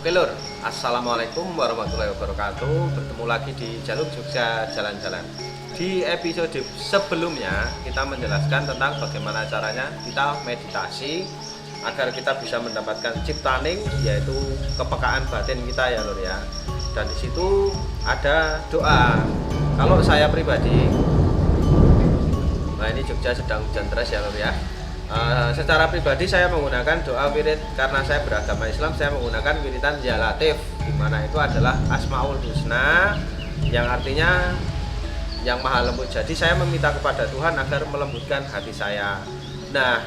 Oke lur, assalamualaikum warahmatullahi wabarakatuh. Bertemu lagi di Jaluk Jogja Jalan-Jalan. Di episode sebelumnya kita menjelaskan tentang bagaimana caranya kita meditasi agar kita bisa mendapatkan ciptaning, yaitu kepekaan batin kita ya lur ya. Dan di situ ada doa. Kalau saya pribadi, nah ini Jogja sedang hujan deras ya lur ya. Secara pribadi saya menggunakan doa wirid karena saya beragama Islam. Saya menggunakan wiridan Ya Latif, dimana itu adalah Asmaul Husna yang artinya yang maha lembut. Jadi saya meminta kepada Tuhan agar melembutkan hati saya. Nah,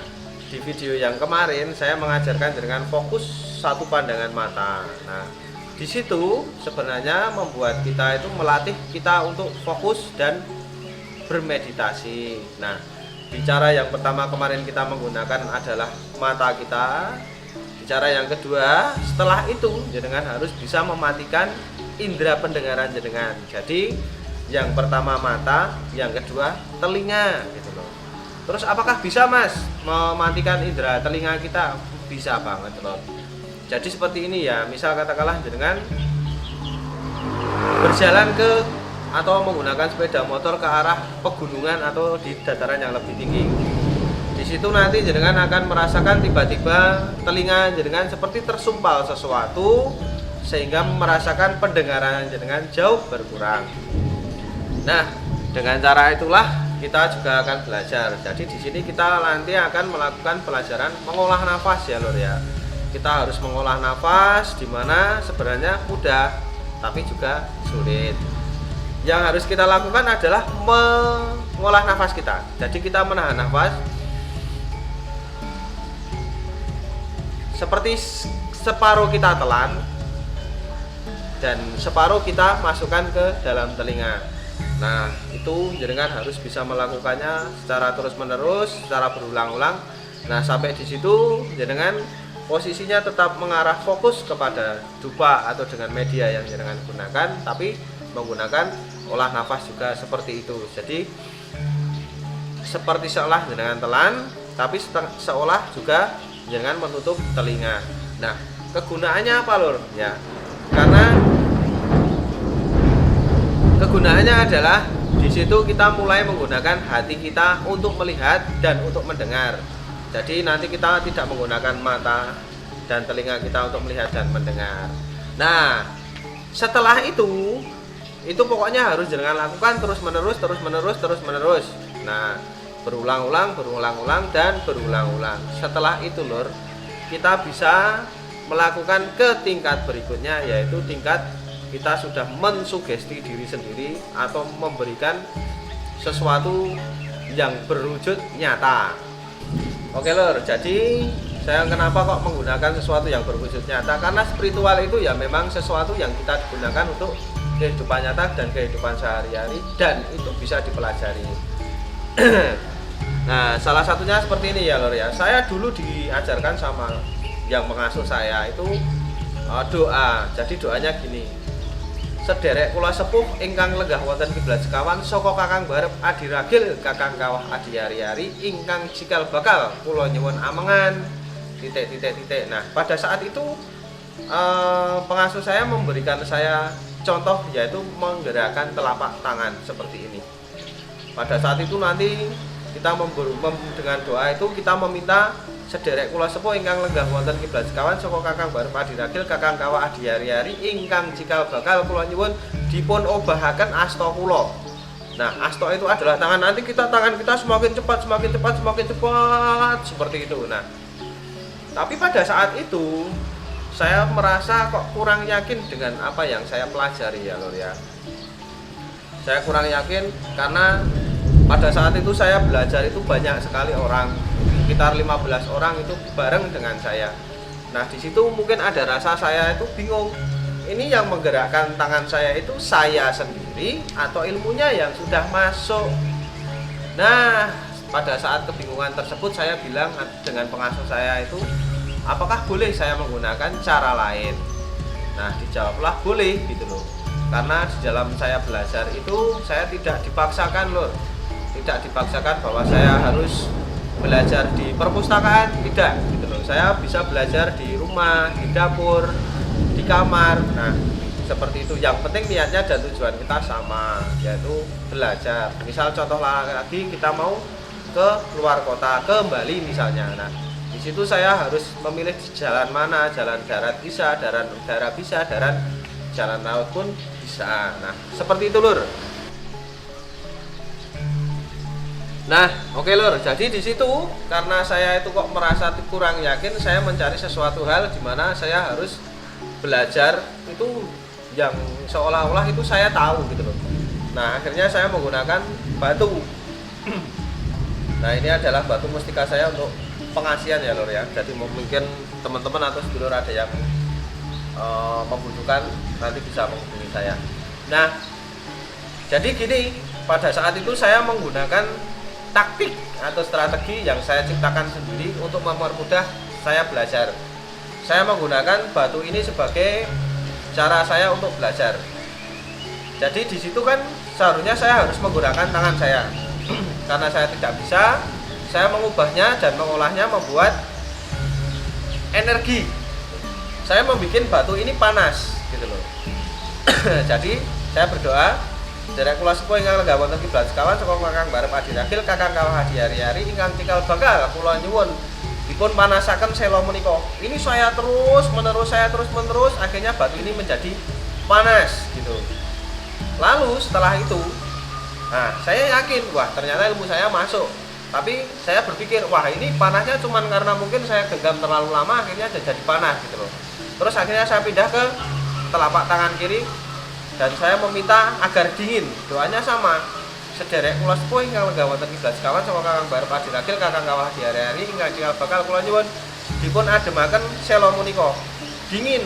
di video yang kemarin saya mengajarkan dengan fokus satu pandangan mata. Nah, di situ sebenarnya membuat kita itu melatih kita untuk fokus dan bermeditasi. Nah, bicara yang pertama kemarin kita menggunakan adalah mata kita. Bicara yang kedua, setelah itu jenengan harus bisa mematikan indera pendengaran jenengan. Jadi yang pertama mata, yang kedua telinga gitu loh. Terus apakah bisa Mas mematikan indera telinga kita? Bisa banget loh. Jadi seperti ini ya, misal katakanlah jenengan berjalan ke atau menggunakan sepeda motor ke arah pegunungan atau di dataran yang lebih tinggi. Di situ nanti jenengan akan merasakan tiba-tiba telinga jenengan seperti tersumpal sesuatu sehingga merasakan pendengaran jenengan jauh berkurang. Nah, dengan cara itulah kita juga akan belajar. Jadi di sini kita nanti akan melakukan pelajaran mengolah nafas ya lur ya. Kita harus mengolah nafas, di mana sebenarnya mudah tapi juga sulit. Yang harus kita lakukan adalah mengolah nafas kita. Jadi kita menahan nafas seperti separuh kita telan dan separuh kita masukkan ke dalam telinga. Nah, itu jenengan harus bisa melakukannya secara terus-menerus, secara berulang-ulang. Nah, sampai di situ jenengan posisinya tetap mengarah fokus kepada dupa atau dengan media yang jenengan gunakan, tapi menggunakan olah nafas juga seperti itu. Jadi seperti seolah jenengan telan, tapi seolah juga jenengan menutup telinga. Nah, kegunaannya apa lur? Ya, karena kegunaannya adalah di situ kita mulai menggunakan hati kita untuk melihat dan untuk mendengar. Jadi nanti kita tidak menggunakan mata dan telinga kita untuk melihat dan mendengar. Nah, setelah itu pokoknya harus jenengan lakukan terus menerus. Nah, berulang-ulang dan berulang-ulang. Setelah itu lur, kita bisa melakukan ke tingkat berikutnya, yaitu tingkat kita sudah mensugesti diri sendiri atau memberikan sesuatu yang berwujud nyata. Oke lur, jadi saya kenapa kok menggunakan sesuatu yang berwujud nyata? Karena spiritual itu ya memang sesuatu yang kita gunakan untuk kehidupan nyata dan kehidupan sehari-hari, dan itu bisa dipelajari. Nah, salah satunya seperti ini ya lor ya. Saya dulu diajarkan sama yang mengasuh saya itu doa. Jadi doanya gini: sederek kula sepuh ingkang lenggah wonten kiblat sekawan, saka kakang barep adi ragil kakang kawah adi hari-hari ingkang cikal bakal kula nyuwun amengan titik. Nah, pada saat itu pengasuh saya memberikan saya contoh, yaitu menggerakkan telapak tangan seperti ini. Pada saat itu nanti kita dengan doa itu kita meminta sederek kula sepuh ingkang lenggah wonten kiblat sekawan saka kakang barep adi ragil kakang kawah adi hari-hari ingkang cikal bakal kula nyuwun dipun obahaken asta kula. Nah, asta itu adalah tangan. Nanti tangan kita semakin cepat seperti itu. Nah, tapi pada saat itu saya merasa kok kurang yakin dengan apa yang saya pelajari ya lor ya. Saya kurang yakin karena pada saat itu saya belajar itu banyak sekali orang, sekitar 15 orang itu bareng dengan saya. Nah, di situ mungkin ada rasa saya itu bingung. Ini yang menggerakkan tangan saya itu saya sendiri atau ilmunya yang sudah masuk. Nah, pada saat kebingungan tersebut saya bilang dengan pengasuh saya itu, apakah boleh saya menggunakan cara lain? Nah, dijawablah boleh gitu loh. Karena di dalam saya belajar itu saya tidak dipaksakan loh. Tidak dipaksakan bahwa saya harus belajar di perpustakaan, tidak gitu loh. Saya bisa belajar di rumah, di dapur, di kamar. Nah, seperti itu. Yang penting niatnya dan tujuan kita sama, yaitu belajar. Misal contoh lagi, kita mau ke luar kota, ke Bali misalnya. Nah, di situ saya harus memilih jalan mana, jalan darat bisa, jalan udara bisa, jalan laut pun bisa. Nah, seperti itu lur. Nah, oke lur. Jadi di situ karena saya itu kok merasa kurang yakin, saya mencari sesuatu hal di mana saya harus belajar itu yang seolah-olah itu saya tahu gitu loh. Nah, akhirnya saya menggunakan batu. Nah, ini adalah batu mustika saya untuk pengasian ya lur ya. Jadi mungkin teman-teman atau sedulur ada yang membutuhkan, nanti bisa menghubungi saya. Nah, jadi gini, pada saat itu saya menggunakan taktik atau strategi yang saya ciptakan sendiri untuk mempermudah saya belajar. Saya menggunakan batu ini sebagai cara saya untuk belajar. Jadi di situ kan seharusnya saya harus menggunakan tangan saya. Karena saya tidak bisa, saya mengubahnya dan mengolahnya membuat energi. Saya membuat batu ini panas gitu loh. Jadi saya berdoa, derek kula sepuh ingkang lenggah wonten kiblat sekawan saka Kakang Barep Adinagil Kakang Kawah Hari-hari ingkang cikal bakal kula nyuwun dipun panasaken sela menika. Ini saya terus menerus akhirnya batu ini menjadi panas gitu. Lalu setelah itu, nah saya yakin wah ternyata ilmu saya masuk. Tapi saya berpikir wah ini panasnya cuma karena mungkin saya genggam terlalu lama akhirnya jadi panas gitu loh. Terus akhirnya saya pindah ke telapak tangan kiri dan saya meminta agar dingin. Doanya sama. Sederek kula sepuh ingkang lenggah wonten kiblat sekawan saka Kakang Barep Adinagil Kakang Kawah Hari-hari ingkang cikal bakal kula nyuwun dipun ademaken sela menika. Dingin.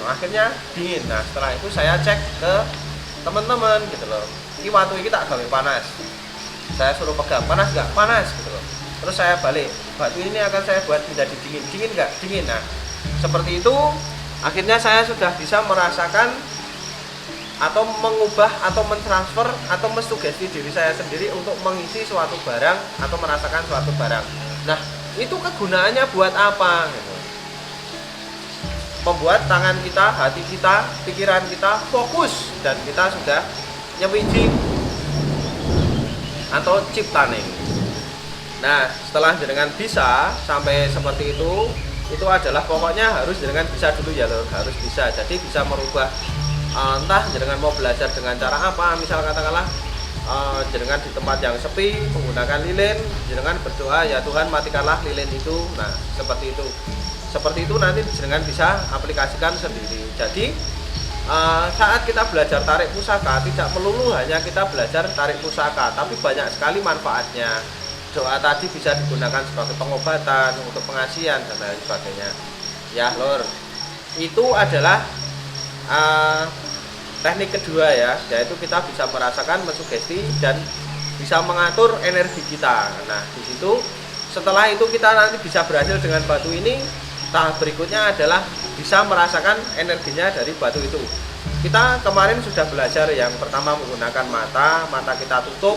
Akhirnya dingin. Nah, setelah itu saya cek ke teman-teman gitu loh. Iki watu iki tak gawe panas. Saya suruh pegang, panas enggak? Panas gitu loh. Terus saya balik. Batu ini akan saya buat menjadi dingin. Dingin enggak? Dingin. Nah, seperti itu akhirnya saya sudah bisa merasakan atau mengubah atau mentransfer atau mensugesti diri saya sendiri untuk mengisi suatu barang atau merasakan suatu barang. Nah, itu kegunaannya buat apa gitu. Membuat tangan kita, hati kita, pikiran kita fokus dan kita sudah nyewiji atau ciptane. Nah, setelah jenengan bisa sampai seperti itu adalah pokoknya harus jenengan bisa dulu ya lho, harus bisa. Jadi bisa merubah entah jenengan mau belajar dengan cara apa, misal katakanlah jenengan di tempat yang sepi menggunakan lilin, jenengan berdoa ya Tuhan matikanlah lilin itu. Nah, seperti itu nanti jenengan bisa aplikasikan sendiri. Jadi saat kita belajar tarik pusaka tidak melulu hanya kita belajar tarik pusaka, tapi banyak sekali manfaatnya. Doa tadi bisa digunakan sebagai pengobatan, untuk pengasian dan lain sebagainya. Ya lor, itu adalah teknik kedua ya, yaitu kita bisa merasakan, mensugesti dan bisa mengatur energi kita. Nah, di situ setelah itu kita nanti bisa berhasil dengan batu ini. Tahap berikutnya adalah bisa merasakan energinya dari batu itu. Kita kemarin sudah belajar yang pertama menggunakan mata kita tutup,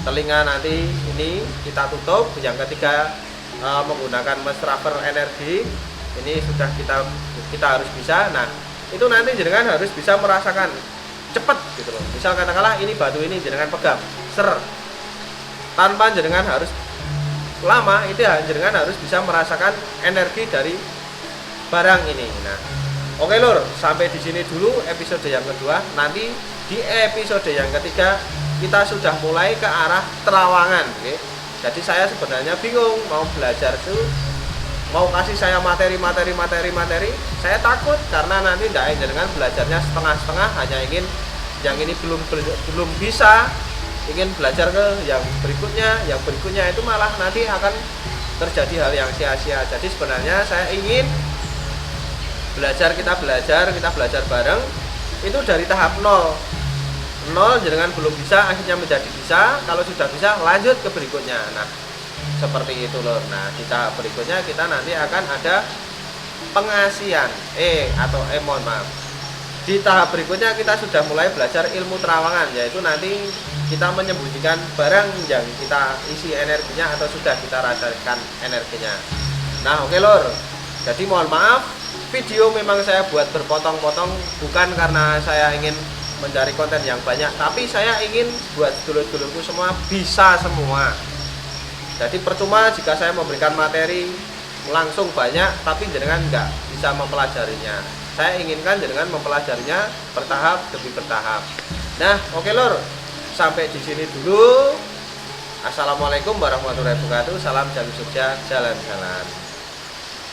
telinga nanti ini kita tutup. Yang ketiga menggunakan mentransfer energi. Ini sudah kita harus bisa. Nah, itu nanti jenengan harus bisa merasakan cepat gitu loh. Misal katakanlah ini batu ini jenengan pegang tanpa jenengan harus lama, itu ya jenengan harus bisa merasakan energi dari barang ini. Nah, oke lur, sampai di sini dulu episode yang kedua. Nanti di episode yang ketiga kita sudah mulai ke arah terawangan, oke. Jadi saya sebenarnya bingung mau belajar tuh, mau kasih saya materi, saya takut karena nanti tidak jenengan belajarnya setengah-setengah, hanya ingin yang ini belum bisa, ingin belajar ke yang berikutnya itu malah nanti akan terjadi hal yang sia-sia. Jadi sebenarnya saya ingin kita belajar bareng itu dari tahap nol jenengan belum bisa akhirnya menjadi bisa, kalau sudah bisa lanjut ke berikutnya. Nah, seperti itu loh. Nah, di tahap berikutnya kita nanti akan ada pengasian mohon maaf. Di tahap berikutnya kita sudah mulai belajar ilmu terawangan, yaitu nanti kita menyembunyikan barang yang kita isi energinya atau sudah kita rasakan energinya. Nah, oke lor. Jadi mohon maaf video memang saya buat berpotong-potong bukan karena saya ingin mencari konten yang banyak, tapi saya ingin buat dulur-dulurku semua bisa semua. Jadi percuma jika saya memberikan materi langsung banyak tapi jenengan nggak bisa mempelajarinya. Saya inginkan jenengan mempelajarinya bertahap demi bertahap. Nah, oke lur, sampai di sini dulu. Assalamualaikum warahmatullahi wabarakatuh. Salam Jaluk Jogja, jalan-jalan.